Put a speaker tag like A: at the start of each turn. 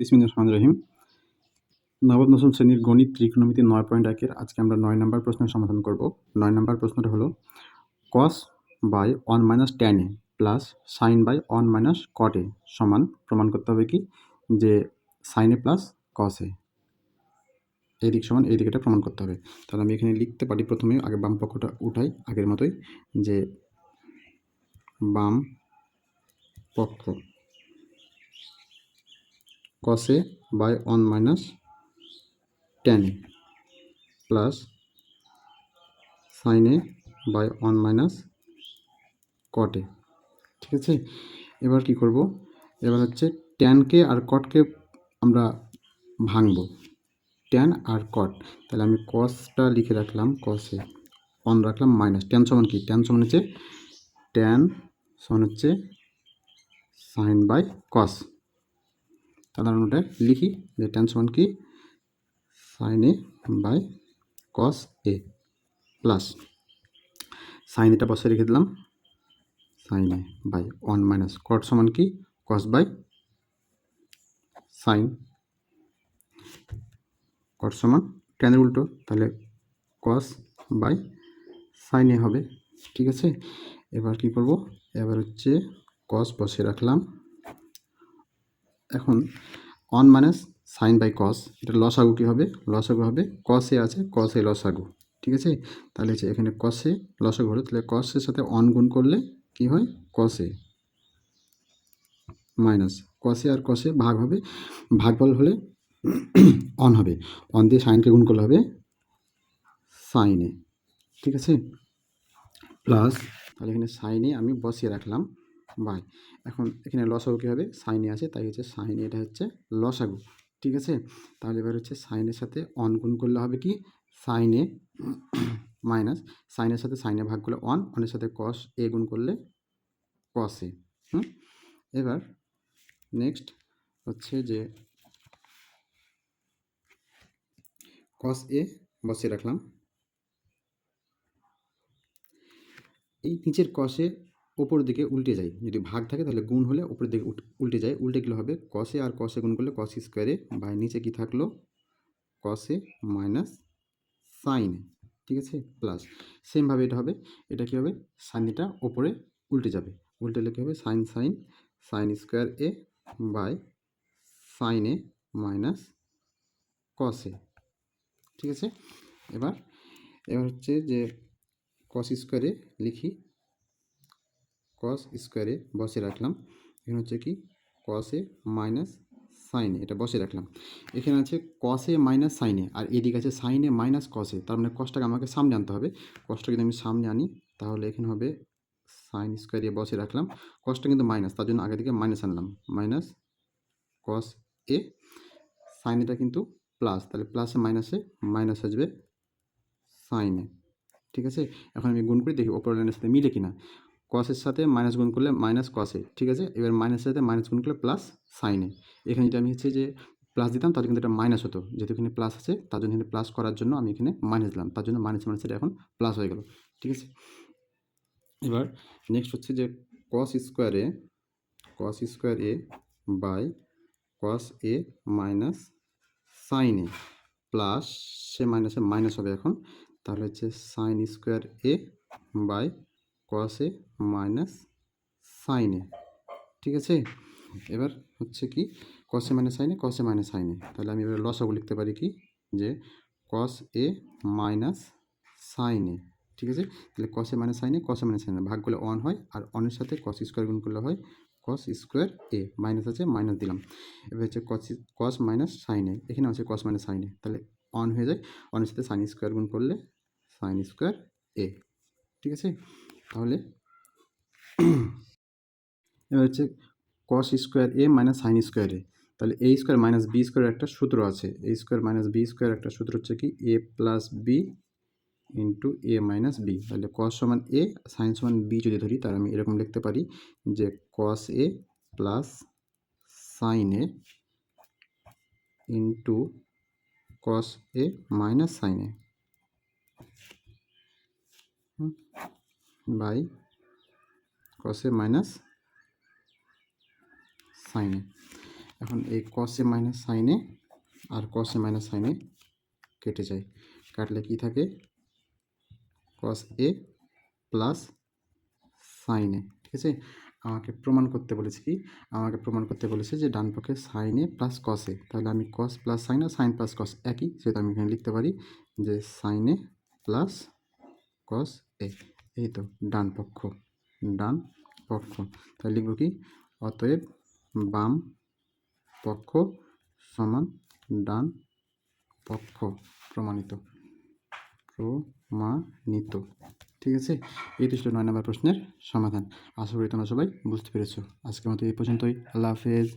A: বিসমিল্লাহির রহমানির রহিম। নবম দশম শ্রেণীর গণিত ত্রিকোণমিতি ৯.১ এর আজকে আমরা ৯ নম্বর প্রশ্নের সমাধান করব। ৯ নম্বর প্রশ্নটা হলো cos by 1 - tan a plus sin by 1 - cot a সমান প্রমাণ করতে হবে কি যে sin a plus cos a এই দিক সমান এই দিক এটা প্রমাণ করতে হবে। তাহলে আমি এখানে লিখতে পারি প্রথমে আগে বাম পক্ষটা উঠাই আগের মতোই যে বাম পক্ষ cos a by 1 - tan a plus sin a by 1 - cot a। ঠিক আছে, এবার কি করব, এবার হচ্ছে ট্যানকে আর কটকে আমরা ভাঙবো, ট্যান আর কট। তাহলে আমি কসটা লিখে রাখলাম, কসে অন রাখলাম মাইনাস ট্যান সমান কি, ট্যান সমান হচ্ছে ট্যান সমান হচ্ছে সাইন বাই কস। তাহলে আমরা ওটা লিখি যে ট্যান সমান কি sine A by cos A plus sine এটা বসে রেখে দিলাম সাইন এ বাই 1 - কট সমান কি কস বাই সাইন, কট সমান ট্যানের উল্টো, তাহলে কস বাই সাইন এ হবে। ঠিক আছে, এবার কি করব, এবার হচ্ছে কস বসে রাখলাম। এখন 1 - সাইন বাই কস, এটা লসাগু কী হবে, লসাগু হবে কসে আছে কসে লসাগু। ঠিক আছে, তাহলে হচ্ছে এখানে কসে লসাগু হলো, তাহলে কসের সাথে অন গুণ করলে কি হয় কসে মাইনাস কসে আর কসে ভাগ হবে, ভাগফল হলে অন হবে, অন দিয়ে সাইনকে গুণ করলে হবে সাইনে। ঠিক আছে, প্লাস তাহলে এখানে সাইনে আমি বসিয়ে রাখলাম বাই, এখন এখানে লসাগু কী হবে সাইনে আছে তাই হচ্ছে সাইনে এটা হচ্ছে লসাগু। ঠিক আছে, তাহলে এবার হচ্ছে সাইনের সাথে অন গুণ করলে হবে কি সাইনে মাইনাস সাইনের সাথে সাইনে ভাগ করলে অন, অনের সাথে কস এ গুণ করলে কস এ। এবার নেক্সট হচ্ছে যে কস এ বসিয়ে রাখলাম, এই নিচের কসে ওপর দিকে উল্টে যায়, যদি ভাগ থাকে তাহলে গুণ হলে উপরের দিকে উল্টে যায়, উল্টে গেলে হবে কসে আর কসে গুণ করলে কস স্কোয়ারে বাই নিচে কি থাকলো কসে মাইনাস সাইনে। ঠিক আছে, প্লাস সেমভাবে এটা হবে, এটা কী হবে সাইনটা ওপরে উল্টে যাবে, উল্টে হলে কী হবে sine sine sine square A by সাইনে মাইনাস কসে। ঠিক আছে, এবার এবার হচ্ছে যে কস স্কোয়ারে লিখি, কস স্কোয়ারে বসে রাখলাম, এখানে হচ্ছে কি কসে মাইনাস সাইনে এটা বসে রাখলাম, এখানে আছে কসে মাইনাস সাইনে আর এদিকে আছে সাইনে মাইনাস কসে, তার মানে কসটাকে আমাকে সামনে আনতে হবে, কসটা যদি আমি সামনে আনি তাহলে এখানে হবে সাইন স্কোয়ারে বসে রাখলাম, কসটা কিন্তু মাইনাস তার জন্য আগে থেকে মাইনাস আনলাম মাইনাস কস এ, সাইন এটা কিন্তু প্লাস, তাহলে প্লাসে মাইনাসে মাইনাস আসবে সাইনে। ঠিক আছে, এখন আমি গুণ করি দেখি ওপর লাইনের সাথে মিলে কিনা, কসের সাথে মাইনাস গুণ করলে মাইনাস কসে। ঠিক আছে, এবার মাইনাসের সাথে মাইনাস গুণ করলে প্লাস সাইনে, এখানে যদি আমি হচ্ছে যে প্লাস দিতাম তাহলে কিন্তু এটা মাইনাস হতো, যেহেতু এখানে প্লাস আছে তার জন্য এখানে প্লাস করার জন্য আমি এখানে মাইনাস দিলাম, তার জন্য মাইনাস মাইনাস এটা এখন প্লাস হয়ে গেল। ঠিক আছে, এবার নেক্সট হচ্ছে যে cos square A by cos A minus sine A plus সে মাইনাসে মাইনাস হবে এখন, তাহলে হচ্ছে sine square A by cos A minus sine A. ঠিক আছে, এবার হচ্ছে কি কসে মাইনাস সাইনে কসে মাইনাস সাইনে, তাহলে আমি এবার লসাগু লিখতে পারি কি যে cos A minus sine A. ঠিক আছে, তাহলে কসে মাইনাস সাইনে কসে মাইনাস সাইনে ভাগ করলে অন হয় আর অনের সাথে কস স্কোয়ার গুণ করলে হয় কস স্কোয়ার এ, মাইনাস আছে মাইনাস দিলাম, এবার হচ্ছে কস মাইনাস সাইনে, এখানে আছে কস মাইনাস সাইনে, তাহলে অন হয়ে যায়, অনের সাথে সাইন স্কোয়ার গুণ করলে সাইন স্কোয়ার এ। ঠিক আছে, তাহলে এবার হচ্ছে কস স্কোয়ার এ মাইনাস সাইন স্কোয়ার এ, তাহলে এ স্কোয়ার মাইনাস বি স্কোয়ার একটা সূত্র আছে, এ স্কোয়ার মাইনাস বি স্কোয়ার একটা সূত্র হচ্ছে কি এ প্লাস বি ইন্টু এ মাইনাস বি, তাহলে কস সমান এ সাইন সমান বি যদি ধরি তাহলে আমি এরকম লিখতে পারি যে cos A plus sine A into cos A minus sine A by cos A minus sine A. এখন এই কসে মাইনাস সাইনে আর কসে মাইনাস সাইনে কেটে যায়, কাটলে কি থাকে, কস এ প্লাস সাইন এ। ঠিক আছে, আমাকে প্রমাণ করতে বলেছে কি, আমাকে প্রমাণ করতে বলেছে যে ডান পক্ষে সাইন এ প্লাস কস এ, তাহলে আমি কস প্লাস সাইন আর সাইন প্লাস কস একই, সেটা আমি এখানে লিখতে পারি যে সাইন এ প্লাস কস এ। এই তো ডান পক্ষ, ডান পক্ষ। তাহলে লিখব কি, অতএব বাম পক্ষ সমান ডান পক্ষ, প্রমাণিত, প্রমাণিত। ঠিক আছে, এই তো ছিল 9 নম্বর প্রশ্নের সমাধান। আশা করি তোমরা সবাই বুঝতে পেরেছো। আজকের মতো এই পর্যন্তই। আল্লাহ হাফেজ।